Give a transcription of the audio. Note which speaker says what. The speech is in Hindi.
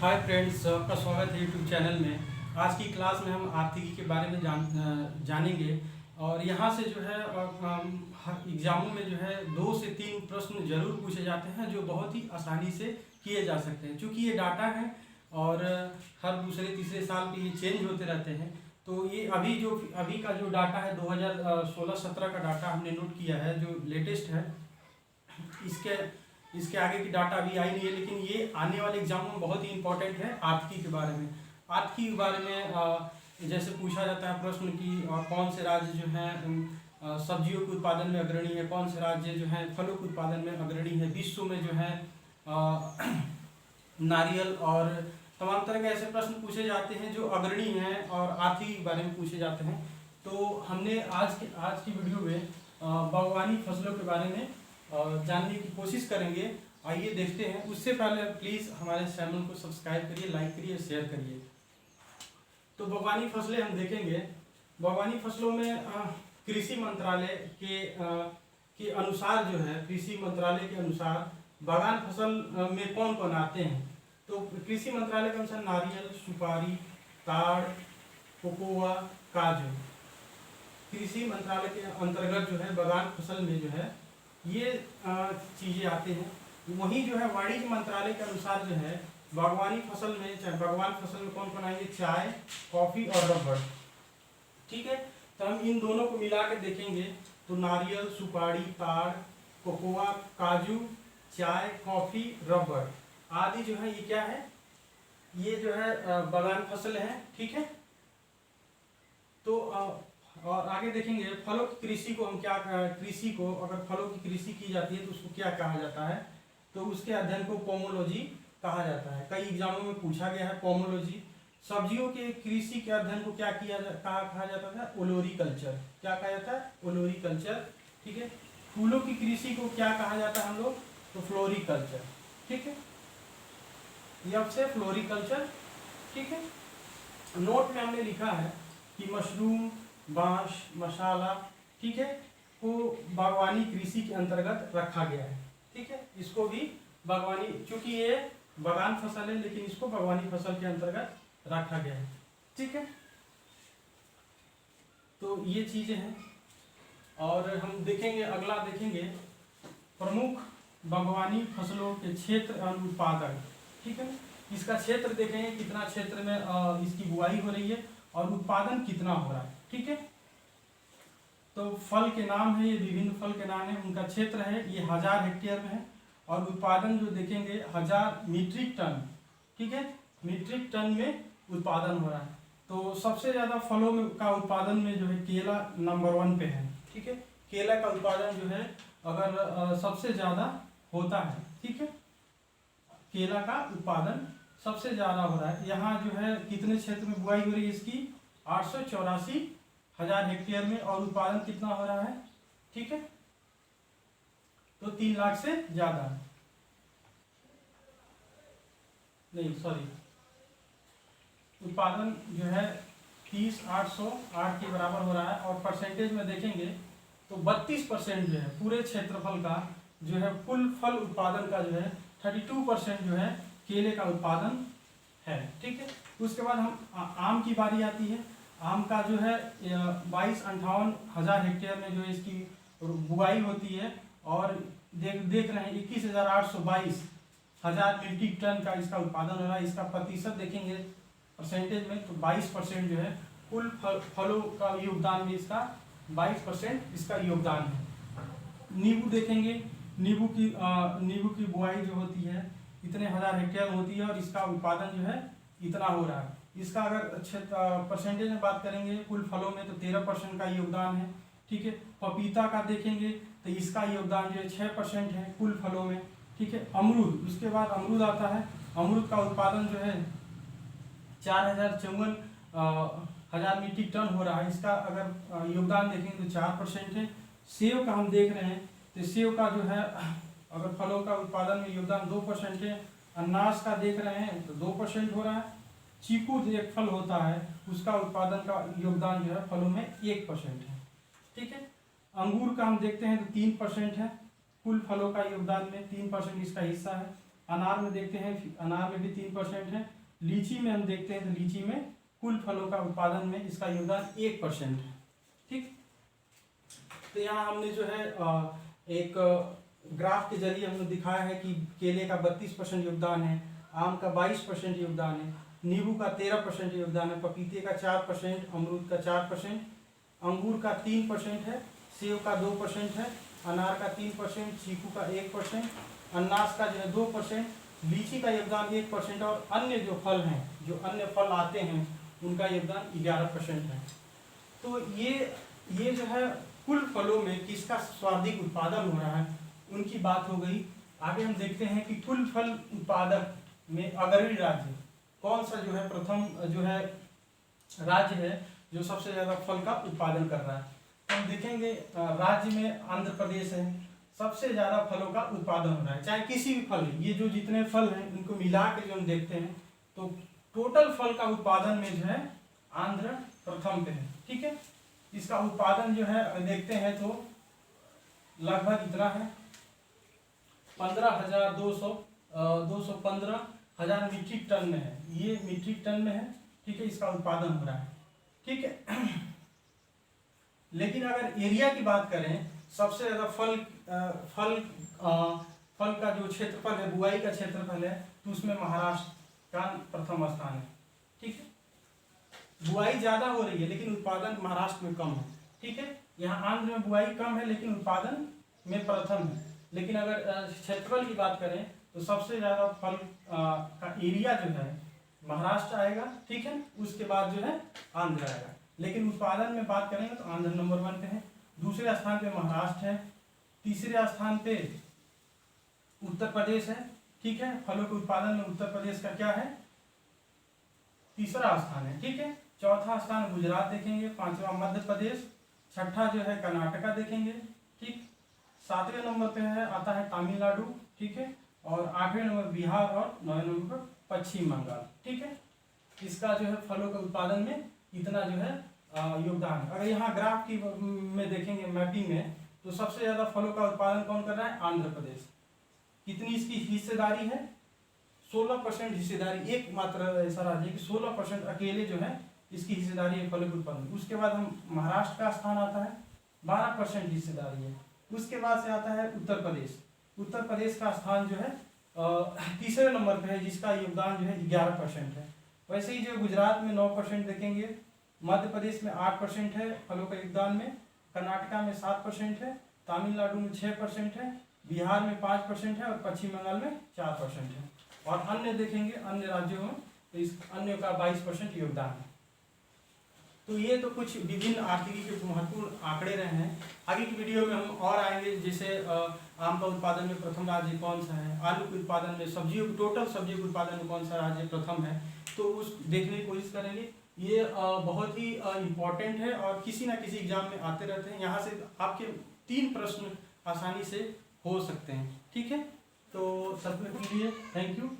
Speaker 1: हाय फ्रेंड्स, आपका स्वागत है यूट्यूब चैनल में। आज की क्लास में हम आर्थिकी के बारे में जानेंगे और यहाँ से जो है एग्जामों में जो है 2 से 3 प्रश्न जरूर पूछे जाते हैं जो बहुत ही आसानी से किए जा सकते हैं। क्योंकि ये डाटा है और हर दूसरे तीसरे साल पे ये चेंज होते रहते हैं, तो ये अभी का जो डाटा है 2016-17 का डाटा हमने नोट किया है जो लेटेस्ट है। इसके आगे की डाटा अभी आई नहीं है, लेकिन ये आने वाले एग्जामों में बहुत ही इंपॉर्टेंट है आर्थिकी के बारे में। आर्थिकी के बारे में जैसे पूछा जाता है प्रश्न कि कौन से राज्य जो हैं सब्जियों के उत्पादन में अग्रणी है, कौन से राज्य जो हैं फलों के उत्पादन में अग्रणी है, विश्व में जो है नारियल और तमाम तरह के ऐसे प्रश्न पूछे जाते हैं जो अग्रणी हैं और आर्थिकी के बारे में पूछे जाते हैं। तो हमने आज की वीडियो में बागवानी फसलों के बारे में जानने की कोशिश करेंगे। आइए देखते हैं। उससे पहले प्लीज़ हमारे चैनल को सब्सक्राइब करिए, लाइक करिए, शेयर करिए। तो बागवानी फसलें हम देखेंगे। बागवानी फसलों में कृषि मंत्रालय के अनुसार जो है, कृषि मंत्रालय के अनुसार बागान फसल में कौन कौन आते हैं। तो कृषि मंत्रालय के अनुसार नारियल, सुपारी, ताड़, कोकोआ, काजू कृषि मंत्रालय के अंतर्गत जो है बागान फसल में जो है ये चीज़ें आते हैं। वहीं जो है वाणिज्य मंत्रालय के अनुसार जो है बागवान फसल में कौन कौन आएंगे, चाय, कॉफ़ी और रबड़। ठीक है, तो हम इन दोनों को मिला के देखेंगे तो नारियल, सुपारी, ताड़, कोकोआ, काजू, चाय, कॉफ़ी, रबड़ आदि जो है ये क्या है, ये जो है बागान फसल है। ठीक है, तो और आगे देखेंगे फलों की कृषि को हम क्या, अगर फलों की कृषि की जाती है तो उसको क्या कहा जाता है। तो उसके अध्ययन को पोमोलॉजी कहा जाता है। कई एग्जामों में पूछा गया है पोमोलॉजी। सब्जियों के कृषि के अध्ययन को क्या कहा जाता था, ओलोरीकल्चर। क्या कहा जाता है, ओलोरीकल्चर। ठीक है, फूलों की कृषि को क्या कहा जाता है हम लोग, तो फ्लोरिकल्चर। ठीक है, यह से फ्लोरिकल्चर। ठीक है, नोट में हमने लिखा है कि मशरूम, बांस, मसाला, ठीक है, को बागवानी कृषि के अंतर्गत रखा गया है। ठीक है, इसको भी बागवानी, चूंकि ये बागान फसल है लेकिन इसको बागवानी फसल के अंतर्गत रखा गया है। ठीक है, तो ये चीजें हैं। और हम देखेंगे, अगला देखेंगे प्रमुख बागवानी फसलों के क्षेत्र और उत्पादन। ठीक है, इसका क्षेत्र देखेंगे कितना क्षेत्र में इसकी बुआई हो रही है और उत्पादन कितना हो रहा है। ठीक है, तो फल के नाम है, ये विभिन्न फल के नाम है, उनका क्षेत्र है ये 1000 हेक्टेयर में है और उत्पादन जो देखेंगे 1000 मीट्रिक टन। ठीक है, मीट्रिक टन में उत्पादन हो रहा है। तो सबसे ज़्यादा फलों में का उत्पादन में जो है केला नंबर 1 पे है। ठीक है, केला का उत्पादन जो है अगर सबसे ज़्यादा होता है। ठीक है, केला का उत्पादन सबसे ज़्यादा हो रहा है। यहाँ जो है कितने क्षेत्र में बुआई हो रही है इसकी, 884,000 हेक्टेयर में, और उत्पादन कितना हो रहा है। ठीक है, तो 3 लाख से ज्यादा, नहीं सॉरी, उत्पादन जो है 30,808 के बराबर हो रहा है। और परसेंटेज में देखेंगे तो 32% जो है पूरे क्षेत्रफल का जो है कुल फल उत्पादन का जो है 32% जो है केले का उत्पादन है। ठीक है, उसके बाद हम आम की बारी आती है। आम का जो है 22-58,000 हेक्टेयर में जो है इसकी बुआई होती है और देख रहे हैं 21,822 मीट्रिक टन का इसका उत्पादन हो रहा है। इसका प्रतिशत देखेंगे परसेंटेज में तो 22% जो है कुल फलों का योगदान में इसका 22% इसका योगदान है। नींबू देखेंगे, नींबू की बुआई जो होती है इतने 1000 हेक्टेयर में होती है और इसका उत्पादन जो है इतना हो रहा है। इसका अगर परसेंटेज में बात करेंगे कुल फलों में तो 13% का योगदान है। ठीक है, पपीता का देखेंगे तो इसका योगदान जो है 6% है कुल फलों में। ठीक है, अमरूद, उसके बाद अमरूद आता है। अमरूद का उत्पादन जो है 4,054,000 मीट्रिक टन हो रहा है। इसका अगर योगदान देखेंगे तो 4% है। सेब का हम देख रहे हैं तो सेब का जो है अगर फलों का उत्पादन में योगदान 2% है। अनानास का देख रहे हैं तो 2% हो रहा है। चीकू जो एक फल होता है उसका उत्पादन का योगदान जो है फलों में 1% है। ठीक है, अंगूर का हम देखते हैं तो 3% है कुल फलों का योगदान में, 3% इसका हिस्सा है। अनार में देखते हैं, अनार में भी 3% है। लीची में हम देखते हैं तो लीची में कुल फलों का उत्पादन में इसका योगदान 1% है। ठीक, तो यहाँ हमने जो है एक ग्राफ के जरिए हमने दिखाया है कि केले का 32% योगदान है, आम का 22% योगदान है, नींबू का 13% योगदान है, पपीते का 4%, अमरूद का 4%, अंगूर का 3% है, सेब का 2% है, अनार का 3%, चीकू का 1%, अनानास का जो है 2%, लीची का योगदान 1% और अन्य जो फल हैं, जो अन्य फल आते हैं उनका योगदान 11% है। तो ये जो है कुल फलों में किसका सर्वाधिक उत्पादन हो रहा है उनकी बात हो गई। आगे हम देखते हैं कि कुल फल उत्पादक में अग्रणी राज्य कौन सा जो है प्रथम जो है राज्य है जो सबसे ज़्यादा फल का उत्पादन कर रहा है। हम देखेंगे राज्य में आंध्र प्रदेश है, सबसे ज़्यादा फलों का उत्पादन हो रहा है, चाहे किसी भी फल, ये जो जितने फल हैं उनको मिला के जो हम देखते हैं तो टोटल फल का उत्पादन में जो है आंध्र प्रथम पे है। ठीक है, इसका उत्पादन जो है देखते हैं तो लगभग इतना है 215,000 मीट्रिक टन में है, ये मीट्रिक टन में है। ठीक है, इसका उत्पादन हो रहा है। ठीक है, लेकिन अगर एरिया की बात करें सबसे ज़्यादा फल का जो क्षेत्रफल है, बुआई का क्षेत्रफल है, तो उसमें महाराष्ट्र का प्रथम स्थान है। ठीक है, बुआई ज़्यादा हो रही है लेकिन उत्पादन महाराष्ट्र में कम है। ठीक है, यहाँ आंध्र में बुआई कम है लेकिन उत्पादन में प्रथम है। लेकिन अगर क्षेत्रफल की बात करें तो सबसे ज़्यादा फल का एरिया जो है महाराष्ट्र आएगा। ठीक है, उसके बाद जो है आंध्र आएगा, लेकिन उत्पादन में बात करेंगे तो आंध्र नंबर 1 पे है, दूसरे स्थान पे महाराष्ट्र है, तीसरे स्थान पे उत्तर प्रदेश है। ठीक है, फलों के उत्पादन में उत्तर प्रदेश का क्या है, तीसरा स्थान है। ठीक है, चौथा स्थान गुजरात देखेंगे, पांचवा मध्य प्रदेश, छठा जो है कर्नाटका देखेंगे। ठीक, 7वें नंबर पे है आता है तमिलनाडु। ठीक है, और 8वें नंबर बिहार और 9वें नंबर पर पश्चिम बंगाल। ठीक है, इसका जो है फलों के उत्पादन में इतना जो है योगदान है। अगर यहाँ ग्राफ की में देखेंगे मैपिंग में तो सबसे ज़्यादा फलों का उत्पादन कौन कर रहा है, आंध्र प्रदेश। कितनी इसकी हिस्सेदारी है, 16% हिस्सेदारी, एकमात्र ऐसा राज्य है कि 16% अकेले जो है इसकी हिस्सेदारी है फलों के उत्पादन। उसके बाद हम महाराष्ट्र का स्थान आता है, 12% हिस्सेदारी है। उसके बाद से आता है उत्तर प्रदेश। उत्तर प्रदेश का स्थान जो है तीसरे नंबर पे है, जिसका योगदान जो है 11% है। वैसे ही जो गुजरात में 9% देखेंगे, मध्य प्रदेश में 8% है फलों का योगदान में, कर्नाटका में 7% है, तमिलनाडु में 6% है, बिहार में 5% है और पश्चिम बंगाल में 4% है। और अन्य देखेंगे अन्य राज्यों में तो इस अन्य का 22% योगदान है। तो ये तो कुछ विभिन्न आर्थिकी के महत्वपूर्ण आंकड़े रहे हैं। आगे की वीडियो में हम और आएंगे, जैसे आम का उत्पादन में प्रथम राज्य कौन सा है, आलू के उत्पादन में, सब्जियों टोटल सब्जियों के उत्पादन में कौन सा राज्य प्रथम है, तो उस देखने की कोशिश करेंगे। ये बहुत ही इम्पोर्टेंट है और किसी ना किसी एग्जाम में आते रहते हैं। यहाँ से आपके 3 प्रश्न आसानी से हो सकते हैं। ठीक है, तो सब के लिए थैंक यू।